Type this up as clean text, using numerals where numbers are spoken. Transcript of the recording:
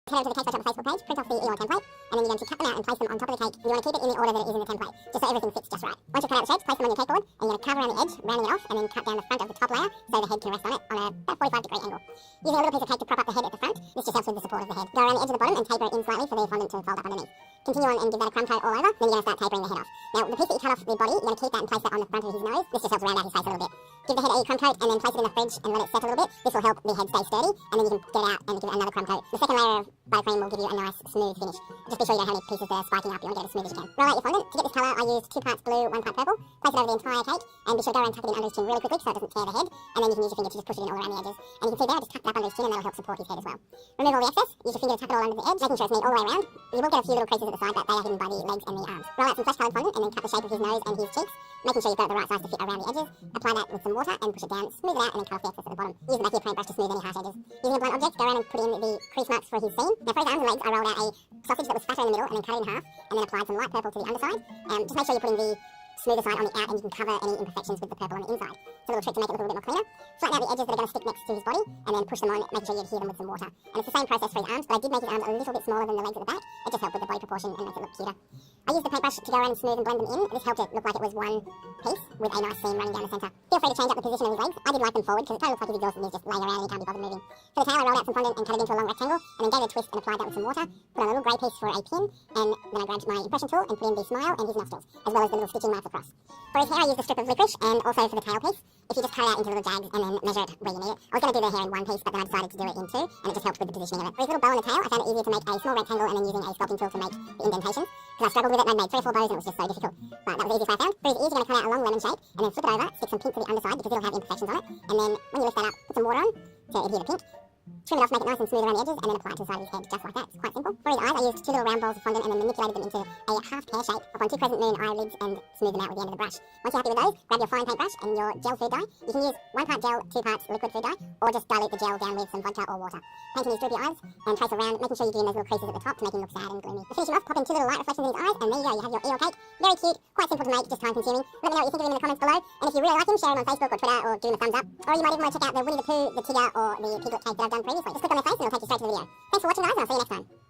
Head over to the cake shop Facebook page, print off the Eeyore template, and then you're going to cut them out and place them on top of the cake. You want to keep it in the order that it is in the template, just so everything fits just right. Once you've cut out the shapes, place them on your cake board, and you're going to carve around the edge, rounding it off, and then cut down the front of the top layer so the head can rest on it on about 45-degree angle. Using a little piece of cake to prop up the head at the front, this just helps with the support of the head. Go around the edge of the bottom and taper it in slightly for the fondant to fold up underneath. Continue on and give that a crumb coat all over, then you're going to start tapering the head off. Now, the piece that you cut off the body, you're going to keep that and place that on the front of his nose. This just helps round out his face a little bit. Give the head a crumb coat and then place it in the fridge and let it set a little bit. This will help the head stay sturdy, and then you can get it out and give it another crumb coat. The second layer of buttercream will give you a nice smooth finish. Just be sure you don't have any pieces that are spiking up. You want to get it as smooth as you can. Roll out your fondant. To get this colour, I used 2 parts blue, 1 part purple. Place it over the entire cake, and be sure to go around and tuck it in under his chin really quickly so it doesn't tear the head. And then you can use your finger to just push it in all around the edges. And you can see there, I just tucked it up under his chin, and that'll help support his head as well. Remove all the excess. Use your finger to tuck it all under the edge, making sure it's neat all the way around. You will get a few little creases at the side, but they are hidden by the legs and the arms. Roll out some flesh coloured fondant, and then cut the shape of his nose and his cheeks, making sure you've got it the right size to fit around the edges. Apply that with some water and push it down, smooth it out, and then cut off the excess at the bottom. Use the back of your paintbrush to smooth any harsh edges. Using a blunt object, go around and put in the crease marks for his seam. Now for his arms and legs, I rolled out a sausage that was fatter in the middle and then cut it in half, and then applied some light purple to the underside. Just make sure you're putting the smoother side on the out, and you can cover any imperfections with the purple on the inside. It's a little trick to make it look a little bit more cleaner. Flatten out the edges that are going to stick next to his body, and then push them on, making sure you adhere them with some water. And it's the same process for his arms, but I did make his arms a little bit smaller than the legs at the back. It just helped with the body proportion and make it look cuter. I used the paintbrush to go around and smooth and blend them in. This helped it look like it was one piece with a nice seam running down the centre. Feel free to change up the position of his legs. I did like them forward because it kind of looks like he's exhausted and he's just laying around and he can't be bothered moving. For the tail, I rolled out some fondant and cut it into a long rectangle, and then gave it a twist and applied that with some water. Put on a little grey piece for a pin, and then I grabbed my impression tool and put in the smile and his nostrils, as well as the little stitching marks across. For his hair, I used a strip of licorice, and also for the tail piece, if you just cut it out into little jags and then measure it where you need it. I was going to do the hair in one piece, but then I decided to do it in 2, and it just helped with the positioning of it. For his little bow on the tail, I found it easier to make a small rectangle and then using a sculpting tool to make the indentations, because I struggled with it and I made 3 or 4 bows and it was just so difficult. But that was the easiest way I found. For his ears, you're going to cut out a long lemon shape, and then flip it over, stick some pink to the underside because it'll have imperfections on it, and then when you lift that up, put some water on to adhere the pink. Trim it off, make it nice and smooth around the edges, and then apply it to the side of his head, just like that. It's quite simple. For his eyes, I used 2 little round balls of fondant and then manipulated them into a half pear shape upon 2 crescent moon eyelids and smooth them out with the end of the brush. Once you're happy with those, grab your fine paintbrush and your gel food dye. You can use 1 part gel, 2 parts liquid food dye, or just dilute the gel down with some vodka or water. Paint in his droopy eyes and trace around, making sure you do in those little creases at the top to make him look sad and gloomy. To finish him off, pop in 2 little light reflections in his eyes, and there you go, you have your Eeyore cake. Very cute, quite simple to make, just time consuming. Let me know what you think of him in the comments below, and if you really like him, share him on Facebook or Twitter, or give him a thumbs up. Or you might even want to check out the Winnie the Pooh, the Tigger, or the Piglet cake that I've done previously. Just click on their face and it'll take you straight to the video. Thanks for watching, guys, and I'll see you next time.